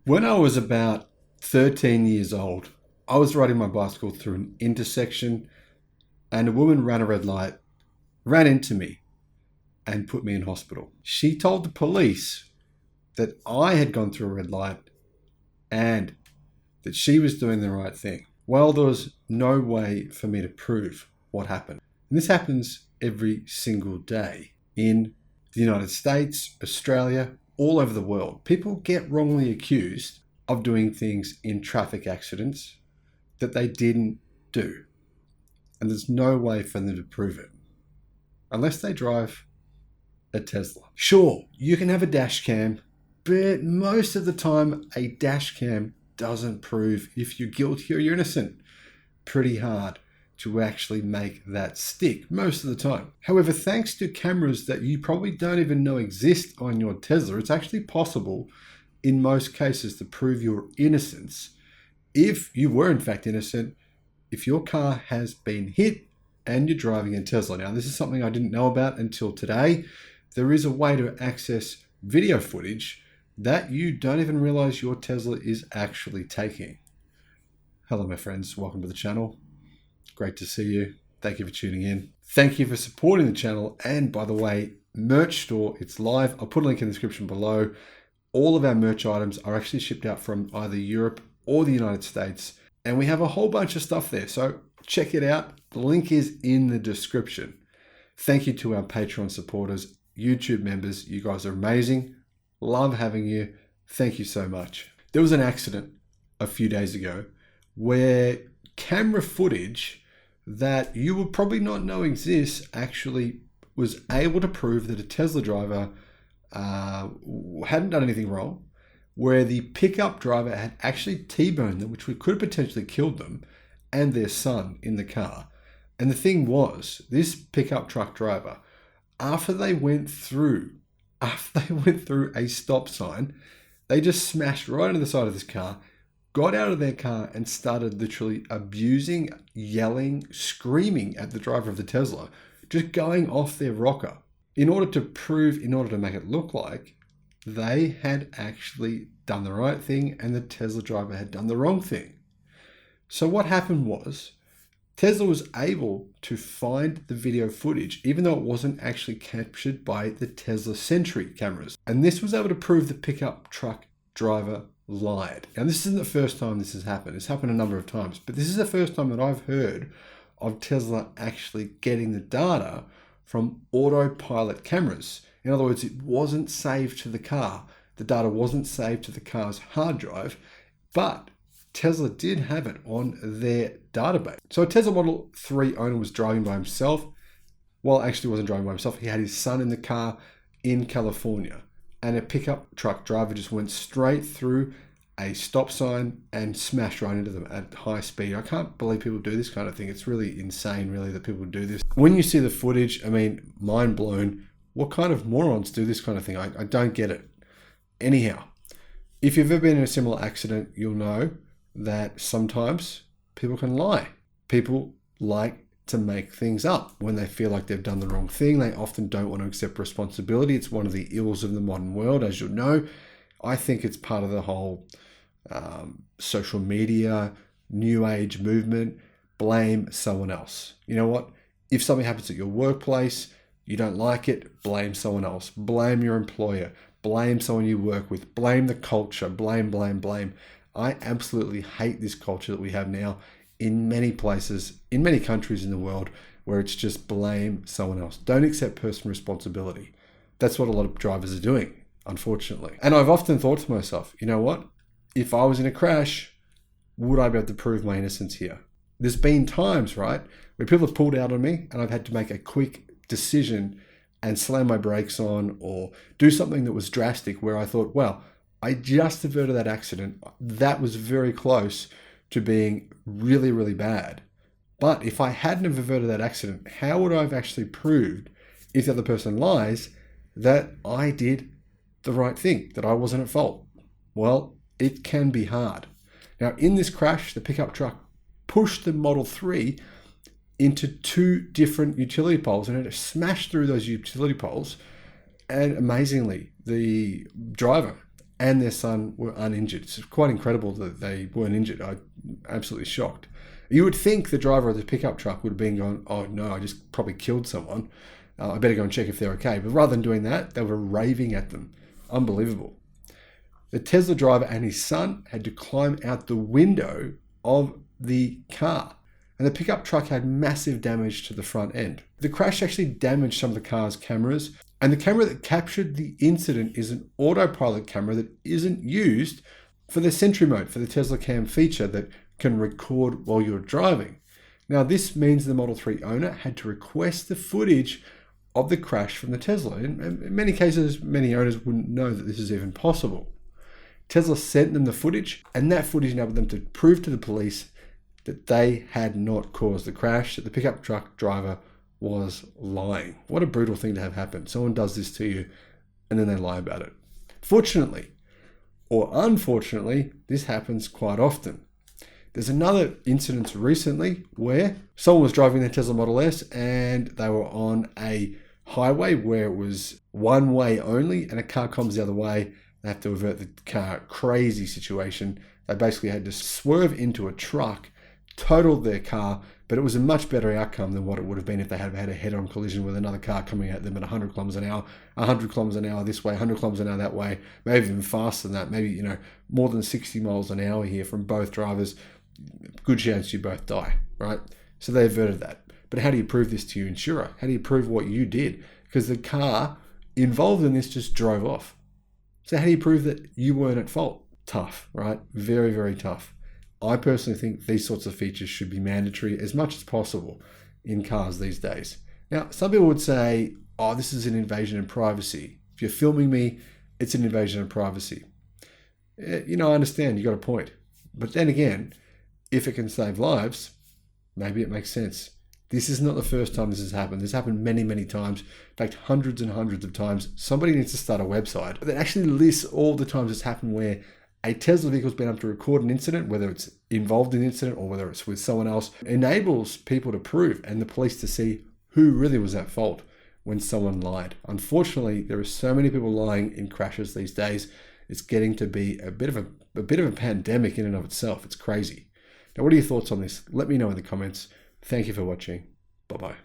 When I was about 13 years old, I was riding my bicycle through an intersection and a woman ran a red light, ran into me and put me in hospital. She told the police that I had gone through a red light and that she was doing the right thing. Well, there was no way for me to prove what happened. And this happens every single day in the United States, Australia, all over the world. People get wrongly accused of doing things in traffic accidents that they didn't do. And there's no way for them to prove it unless they drive a Tesla. Sure, you can have a dash cam, but most of the time a dash cam doesn't prove if you're guilty or you're innocent. Pretty hard to actually make that stick most of the time. However, thanks to cameras that you probably don't even know exist on your Tesla, it's actually possible in most cases to prove your innocence. If you were in fact innocent, if your car has been hit and you're driving a Tesla. Now, this is something I didn't know about until today. There is a way to access video footage that you don't even realize your Tesla is actually taking. Hello, my friends. Welcome to the channel. Great to see you. Thank you for tuning in. Thank you for supporting the channel. And by the way, merch store, it's live. I'll put a link in the description below. All of our merch items are actually shipped out from either Europe or the United States. And we have a whole bunch of stuff there. So check it out. The link is in the description. Thank you to our Patreon supporters, YouTube members. You guys are amazing. Love having you. Thank you so much. There was an accident a few days ago where camera footage that you will probably not know exists actually was able to prove that a Tesla driver hadn't done anything wrong, where the pickup driver had actually T-boned them, which could have potentially killed them and their son in the car. And the thing was, this pickup truck driver, after they went through a stop sign, they just smashed right into the side of this car, got out of their car and started literally abusing, yelling, screaming at the driver of the Tesla, just going off their rocker in order to make it look like they had actually done the right thing and the Tesla driver had done the wrong thing. So what happened was, Tesla was able to find the video footage, even though it wasn't actually captured by the Tesla Sentry cameras. And this was able to prove the pickup truck driver lied. Now, this isn't the first time this has happened. It's happened a number of times, but this is the first time that I've heard of Tesla actually getting the data from autopilot cameras. In other words, it wasn't saved to the car. The data wasn't saved to the car's hard drive, but Tesla did have it on their database. So a Tesla Model 3 owner was driving by himself. Well, actually wasn't driving by himself. He had his son in the car in California. And a pickup truck driver just went straight through a stop sign and smashed right into them at high speed. I can't believe people do this kind of thing. It's really insane, really, that people do this. When you see the footage, I mean, mind blown. What kind of morons do this kind of thing? I don't get it. Anyhow, if you've ever been in a similar accident, you'll know that sometimes people can lie. People like to make things up when they feel like they've done the wrong thing. They often don't want to accept responsibility. It's one of the ills of the modern world, as you'll know. I think it's part of the whole social media, new age movement. Blame someone else. You know what? If something happens at your workplace, you don't like it, blame someone else. Blame your employer. Blame someone you work with. Blame the culture. Blame, blame, blame. I absolutely hate this culture that we have now in many places, in many countries in the world, where it's just blame someone else. Don't accept personal responsibility. That's what a lot of drivers are doing, unfortunately. And I've often thought to myself, you know what? If I was in a crash, would I be able to prove my innocence here? There's been times, right, where people have pulled out on me and I've had to make a quick decision and slam my brakes on or do something that was drastic where I thought, well, I just averted that accident. That was very close to being really, really bad. But if I hadn't have averted that accident, how would I have actually proved, if the other person lies, that I did the right thing, that I wasn't at fault? Well, it can be hard. Now, in this crash, the pickup truck pushed the Model 3 into two different utility poles and it smashed through those utility poles. And amazingly, the driver and their son were uninjured. It's quite incredible that they weren't injured. I'm absolutely shocked. You would think the driver of the pickup truck would have been going, oh no, I just probably killed someone. I better go and check if they're okay. But rather than doing that, they were raving at them. Unbelievable. The Tesla driver and his son had to climb out the window of the car. And the pickup truck had massive damage to the front end. The crash actually damaged some of the car's cameras. And the camera that captured the incident is an autopilot camera that isn't used for the Sentry mode, for the Tesla Cam feature that can record while you're driving. Now, this means the Model 3 owner had to request the footage of the crash from the Tesla. In many cases, many owners wouldn't know that this is even possible. Tesla sent them the footage, and that footage enabled them to prove to the police that they had not caused the crash, that the pickup truck driver was lying. What a brutal thing to have happen. Someone does this to you, and then they lie about it. Fortunately, or unfortunately, this happens quite often. There's another incident recently where someone was driving their Tesla Model S and they were on a highway where it was one way only, and a car comes the other way. They have to avert the car. Crazy situation. They basically had to swerve into a truck, totaled their car, but it was a much better outcome than what it would have been if they had had a head-on collision with another car coming at them at 100 kilometers an hour, 100 kilometers an hour this way, 100 kilometers an hour that way, maybe even faster than that, maybe, more than 60 miles an hour here from both drivers. Good chance you both die, right? So they averted that. But how do you prove this to your insurer? How do you prove what you did? Because the car involved in this just drove off. So how do you prove that you weren't at fault? Tough, right? Very, very tough. I personally think these sorts of features should be mandatory as much as possible in cars these days. Now, some people would say, oh, this is an invasion of privacy. If you're filming me, it's an invasion of privacy. I understand, you got a point. But then again, if it can save lives, maybe it makes sense. This is not the first time this has happened. This happened many, many times. In fact, hundreds and hundreds of times. Somebody needs to start a website that actually lists all the times it's happened where a Tesla vehicle's been able to record an incident, whether it's involved in the incident or whether it's with someone else, enables people to prove and the police to see who really was at fault when someone lied. Unfortunately, there are so many people lying in crashes these days. It's getting to be a bit of a pandemic in and of itself. It's crazy. Now, what are your thoughts on this? Let me know in the comments. Thank you for watching. Bye-bye.